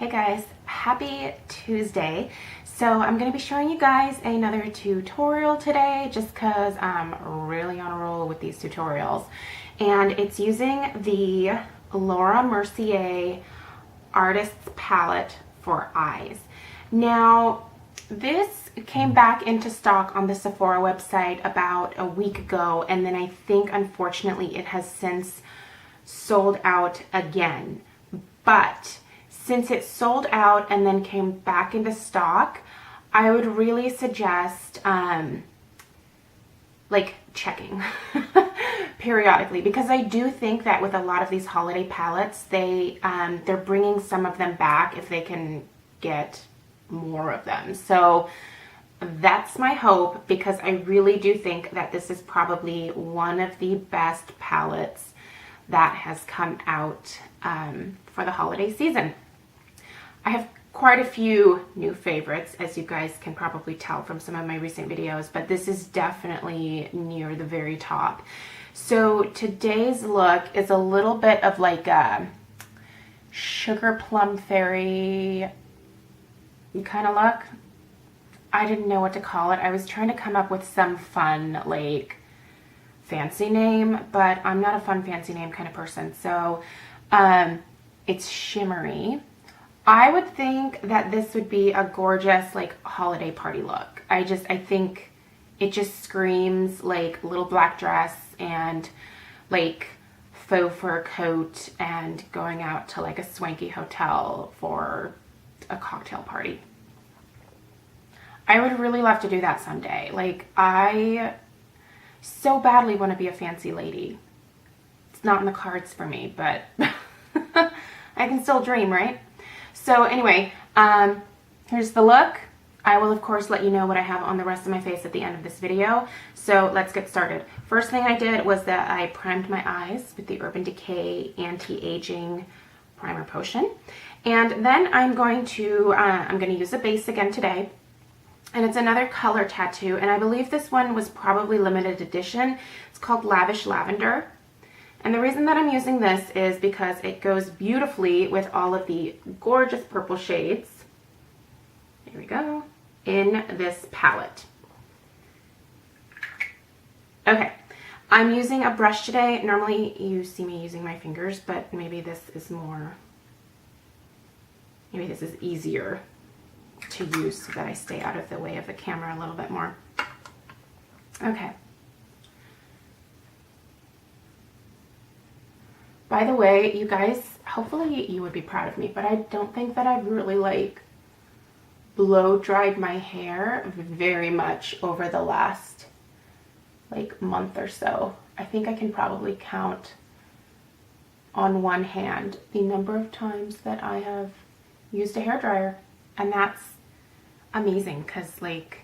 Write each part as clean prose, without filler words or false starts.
Hey guys, happy Tuesday. So I'm going to be showing you guys another tutorial today just because I'm really on a roll with these tutorials. And it's using the Laura Mercier Artist's Palette for eyes. Now, this came back into stock on the Sephora website about a week ago, and then I think unfortunately it has since sold out again. But since it sold out and then came back into stock, I would really suggest like checking periodically, because I do think that with a lot of these holiday palettes, they're bringing some of them back if they can get more of them. So that's my hope, because I really do think that this is probably one of the best palettes that has come out for the holiday season. I have quite a few new favorites, as you guys can probably tell from some of my recent videos, but this is definitely near the very top. So today's look is a little bit of like a sugar plum fairy kind of look. I didn't know what to call it. I was trying to come up with some fun, like, fancy name, but I'm not a fun fancy name kind of person. So it's Shimmery. I would think that this would be a gorgeous like holiday party look. I think it just screams like little black dress and like faux fur coat and going out to like a swanky hotel for a cocktail party. I would really love to do that someday. Like, I so badly want to be a fancy lady. It's not in the cards for me, but I can still dream, right? So anyway, here's the look. I will of course let you know what I have on the rest of my face at the end of this video. So let's get started. First thing I did was that I primed my eyes with the Urban Decay Anti-Aging Primer Potion. And then I'm going to use a base again today. And it's another color tattoo, and I believe this one was probably limited edition. It's called Lavish Lavender. And the reason that I'm using this is because it goes beautifully with all of the gorgeous purple shades, here we go, in this palette. Okay, I'm using a brush today. Normally you see me using my fingers, but maybe this is easier to use so that I stay out of the way of the camera a little bit more. Okay. By the way, you guys, hopefully you would be proud of me, but I don't think that I've really like blow dried my hair very much over the last like month or so. I think I can probably count on one hand the number of times that I have used a hairdryer, and that's amazing because like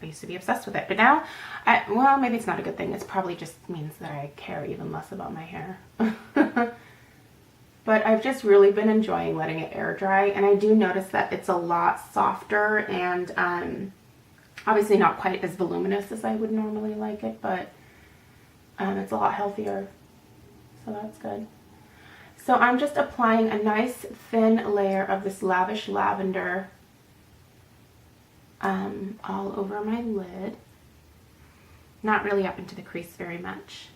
I used to be obsessed with it, but now well, maybe it's not a good thing. It probably just means that I care even less about my hair. But I've just really been enjoying letting it air dry, and I do notice that it's a lot softer and obviously not quite as voluminous as I would normally like it, but it's a lot healthier, so that's good. So I'm just applying a nice thin layer of this Lavish Lavender all over my lid. Not really up into the crease very much.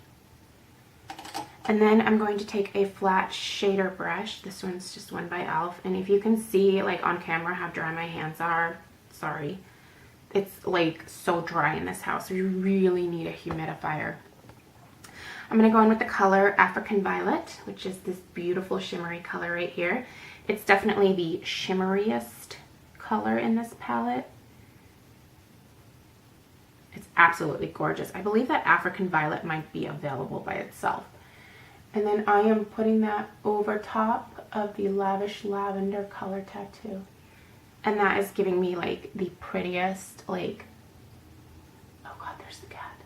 And then I'm going to take a flat shader brush. This one's just one by e.l.f. And if you can see like on camera how dry my hands are, sorry. It's like so dry in this house. We really need a humidifier. I'm going to go in with the color African Violet, which is this beautiful shimmery color right here. It's definitely the shimmeriest color in this palette. It's absolutely gorgeous. I believe that African Violet might be available by itself. And then I am putting that over top of the Lavish Lavender color tattoo. And that is giving me like the prettiest, like, oh God, there's the cat.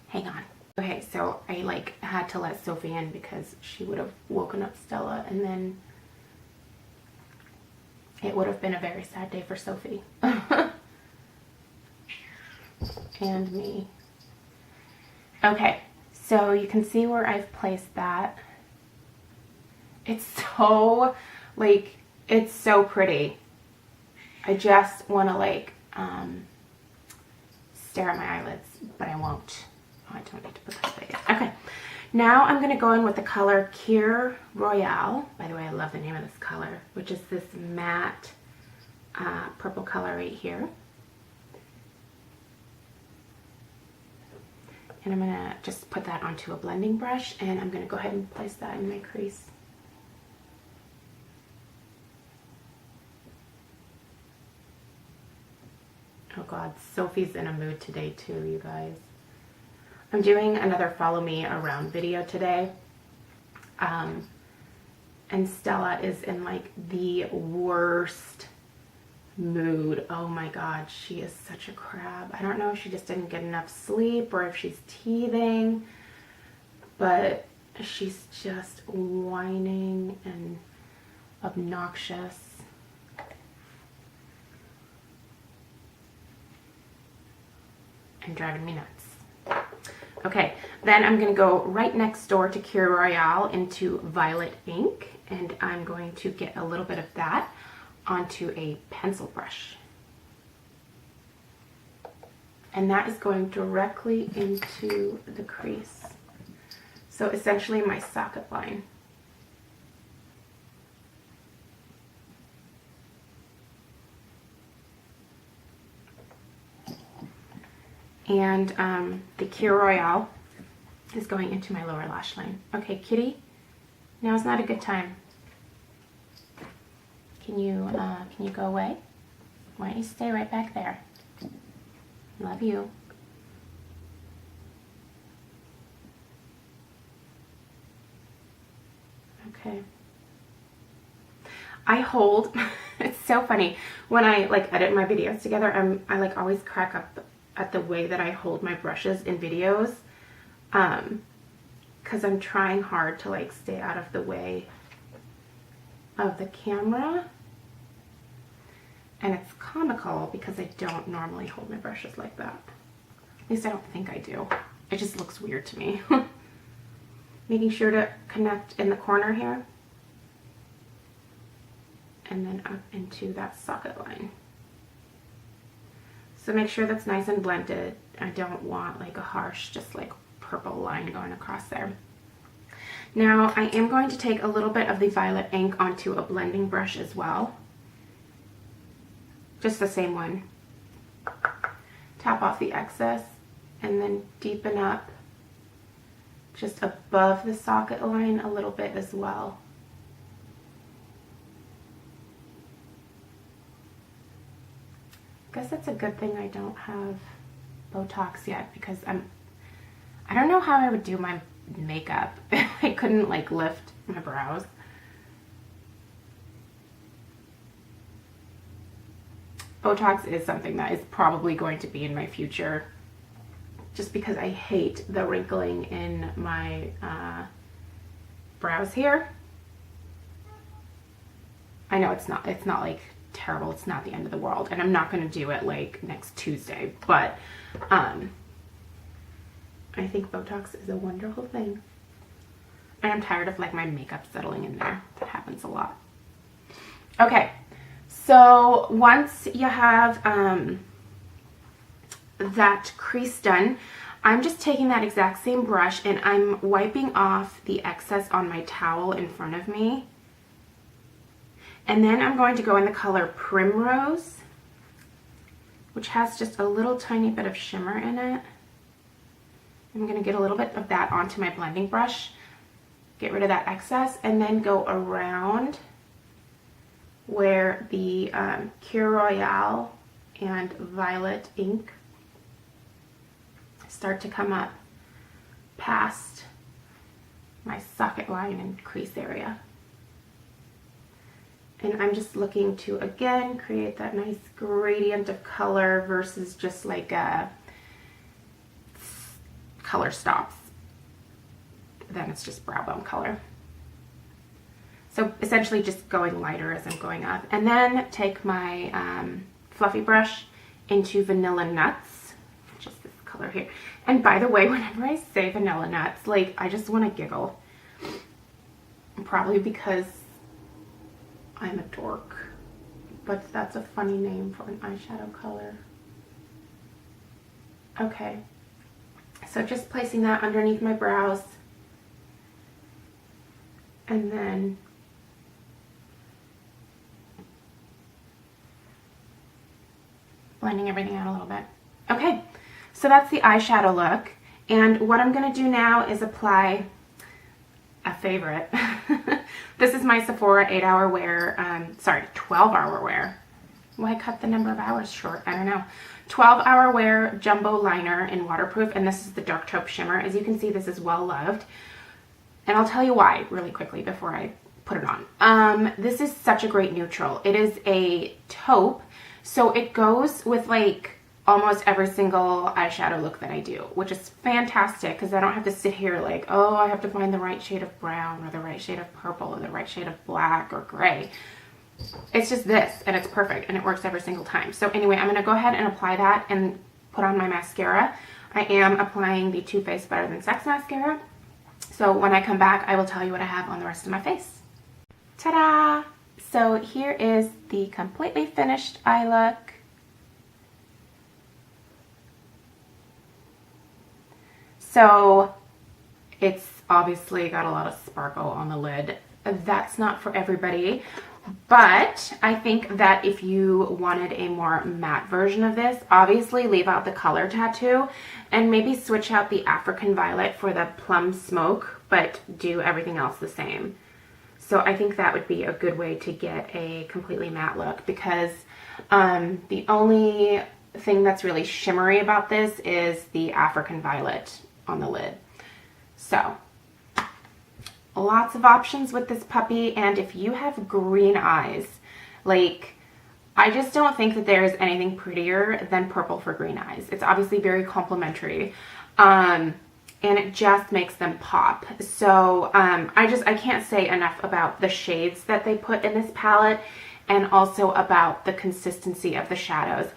Hang on. Okay, so I like had to let Sophie in because she would have woken up Stella, and then it would have been a very sad day for Sophie. And me. Okay, so you can see where I've placed that. It's so, like, it's so pretty. I just want to, like, stare at my eyelids, but I won't. Oh, I don't need to put that there. Okay, now I'm going to go in with the color Kir Royale. By the way, I love the name of this color, which is this matte purple color right here. And I'm going to just put that onto a blending brush, and I'm going to go ahead and place that in my crease. Oh God, Sophie's in a mood today too, you guys. I'm doing another follow me around video today. And Stella is in like the worst mood. Oh my God, she is such a crab. I don't know if she just didn't get enough sleep or if she's teething, but she's just whining and obnoxious. And driving me nuts. Okay, then I'm going to go right next door to Kir Royale into Violet Ink, and I'm going to get a little bit of that onto a pencil brush. And that is going directly into the crease. So essentially my socket line. And the Kir Royale is going into my lower lash line. Okay, Kitty, now's not a good time. Can you go away? Why don't you stay right back there? Love you. Okay. I hold, it's so funny, when I like edit my videos together, I like always crack up at the way that I hold my brushes in videos, because I'm trying hard to like stay out of the way of the camera, and it's comical because I don't normally hold my brushes like that. At least I don't think I do. It just looks weird to me. Making sure to connect in the corner here, and then up into that socket line. So make sure that's nice and blended. I don't want like a harsh, just like purple line going across there. Now I am going to take a little bit of the Violet Ink onto a blending brush as well. Just the same one. Tap off the excess and then deepen up just above the socket line a little bit as well. I guess it's a good thing I don't have Botox yet, because I don't know how I would do my makeup if I couldn't like lift my brows. Botox is something that is probably going to be in my future, just because I hate the wrinkling in my brows here. I know it's not like terrible, it's not the end of the world, and I'm not going to do it like next Tuesday, but I think Botox is a wonderful thing, and I'm tired of like my makeup settling in there. That happens a lot. Okay, so once you have that crease done, I'm just taking that exact same brush and I'm wiping off the excess on my towel in front of me. And then I'm going to go in the color Primrose, which has just a little tiny bit of shimmer in it. I'm going to get a little bit of that onto my blending brush, get rid of that excess, and then go around where the Kir Royale and Violet Ink start to come up past my socket line and crease area. And I'm just looking to, again, create that nice gradient of color versus just like a color stops. Then it's just brow bone color. So essentially just going lighter as I'm going up. And then take my fluffy brush into Vanilla Nuts, which is this color here. And by the way, whenever I say vanilla nuts, like, I just want to giggle. Probably because I'm a dork. But that's a funny name for an eyeshadow color. Okay. So just placing that underneath my brows. And then blending everything out a little bit. Okay, so that's the eyeshadow look. And what I'm going to do now is apply a favorite. This is my Sephora 8-hour wear, sorry, 12-hour wear. Why cut the number of hours short? I don't know. 12-hour wear jumbo liner in waterproof, and this is the Dark Taupe Shimmer. As you can see, this is well loved. And I'll tell you why really quickly before I put it on. This is such a great neutral. It is a taupe, so it goes with like almost every single eyeshadow look that I do, which is fantastic because I don't have to sit here like, oh, I have to find the right shade of brown or the right shade of purple or the right shade of black or gray. It's just this, and it's perfect, and it works every single time. So anyway, I'm going to go ahead and apply that and put on my mascara. I am applying the Too Faced Better Than Sex mascara. So when I come back, I will tell you what I have on the rest of my face. Ta-da! So here is the completely finished eye look. So it's obviously got a lot of sparkle on the lid. That's not for everybody, but I think that if you wanted a more matte version of this, obviously leave out the color tattoo and maybe switch out the African Violet for the Plum Smoke, but do everything else the same. So I think that would be a good way to get a completely matte look, because the only thing that's really shimmery about this is the African Violet on the lid. So lots of options with this puppy, and if you have green eyes, like, I just don't think that there is anything prettier than purple for green eyes. It's obviously very complimentary, and it just makes them pop. So I can't say enough about the shades that they put in this palette, and also about the consistency of the shadows.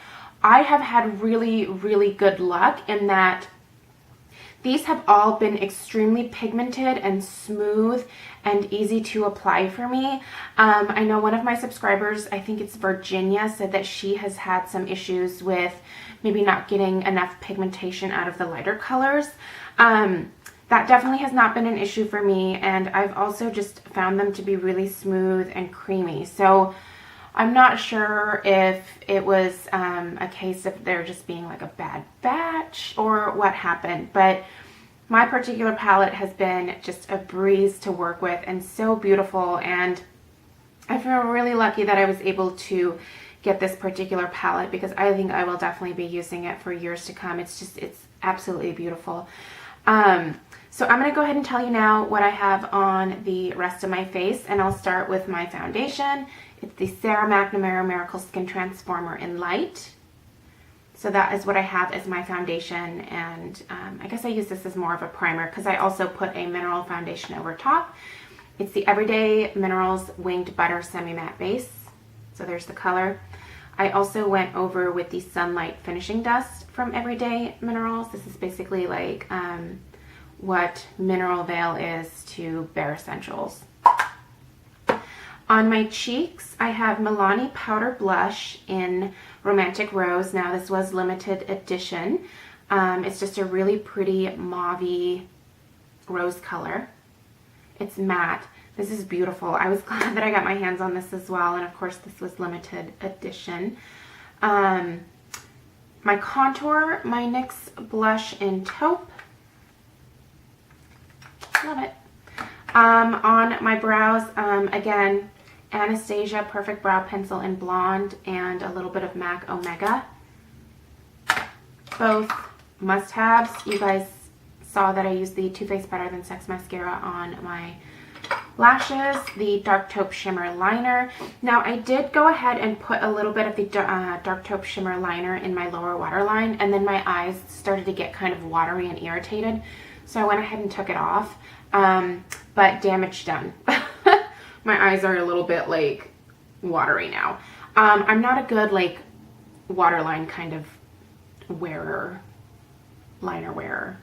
I have had really, really good luck in that these have all been extremely pigmented and smooth and easy to apply for me. I know one of my subscribers, I think it's Virginia, said that she has had some issues with maybe not getting enough pigmentation out of the lighter colors. That definitely has not been an issue for me, and I've also just found them to be really smooth and creamy. So I'm not sure if it was a case of there just being like a bad batch or what happened, but my particular palette has been just a breeze to work with and so beautiful, and I feel really lucky that I was able to get this particular palette, because I think I will definitely be using it for years to come. It's absolutely beautiful. So I'm going to go ahead and tell you now what I have on the rest of my face, and I'll start with my foundation. It's the Sarah McNamara Miracle Skin Transformer in Light. So that is what I have as my foundation, and I guess I use this as more of a primer because I also put a mineral foundation over top. It's the Everyday Minerals Winged Butter Semi-Matte Base. So there's the color. I also went over with the Sunlight Finishing Dust from Everyday Minerals. This is basically like what Mineral Veil is to Bare Essentials. On my cheeks, I have Milani Powder Blush in Romantic Rose. Now, this was limited edition. It's just a really pretty mauve-y rose color. It's matte. This is beautiful. I was glad that I got my hands on this as well, and of course this was limited edition. My contour, my NYX blush in Taupe. Love it. On my brows, again, Anastasia Perfect Brow Pencil in Blonde and a little bit of MAC Omega. Both must-haves. You guys saw that I used the Too Faced Better Than Sex mascara on my lashes, the Dark Taupe Shimmer Liner. Now, I did go ahead and put a little bit of the Dark Taupe Shimmer Liner in my lower waterline, and then my eyes started to get kind of watery and irritated, so I went ahead and took it off. But damage done. My eyes are a little bit like watery now. I'm not a good like waterline kind of wearer. liner wearer.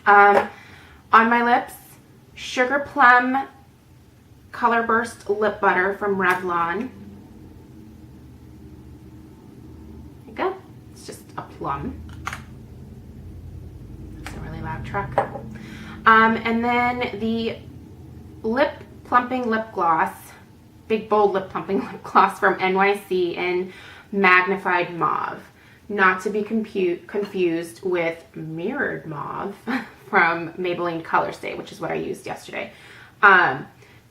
On my lips, Sugar Plum Color Burst Lip Butter from Revlon. There you go. It's just a plum. It's a really loud truck. And then the Lip Plumping Lip Gloss, Big Bold Lip Plumping Lip Gloss from NYC in Magnified Mauve. Not to be confused with Mirrored Mauve from Maybelline Color Stay, which is what I used yesterday.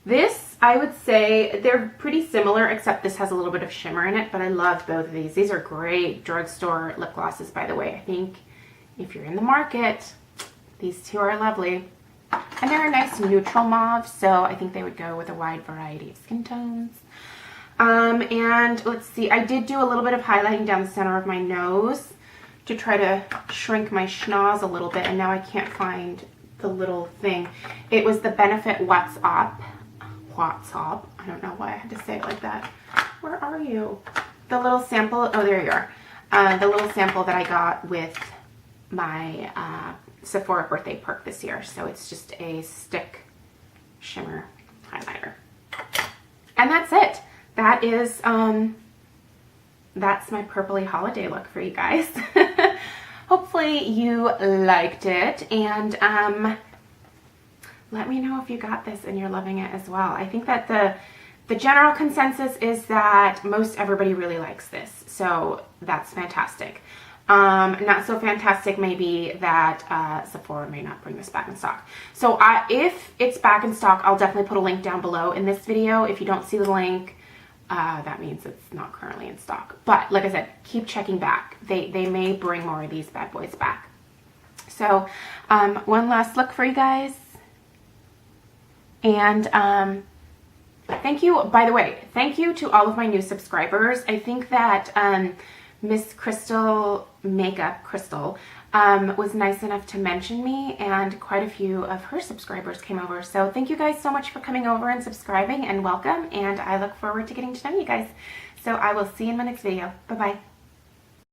This, I would say, they're pretty similar, except this has a little bit of shimmer in it, but I love both of these. These are great drugstore lip glosses, by the way. I think if you're in the market, these two are lovely. And they're a nice neutral mauve, so I think they would go with a wide variety of skin tones. And let's see, I did do a little bit of highlighting down the center of my nose to try to shrink my schnoz a little bit, and now I can't find the little thing. It was the Benefit What's Up. I don't know why I had to say it like that. Where are you? The little sample, oh, there you are. The little sample that I got with my Sephora birthday perk this year. So it's just a stick shimmer highlighter. And that's it. That is, that's my purpley holiday look for you guys. Hopefully you liked it, and let me know if you got this and you're loving it as well. I think that the general consensus is that most everybody really likes this, so that's fantastic. Not so fantastic maybe that Sephora may not bring this back in stock. So if it's back in stock, I'll definitely put a link down below in this video. If you don't see the link, that means it's not currently in stock. But like I said, keep checking back. They may bring more of these bad boys back. So one last look for you guys. And thank you, by the way, thank you to all of my new subscribers. I think that Miss Crystal Makeup, Crystal, was nice enough to mention me, and quite a few of her subscribers came over. So thank you guys so much for coming over and subscribing, and welcome, and I look forward to getting to know you guys. So I will see you in my next video. Bye-bye.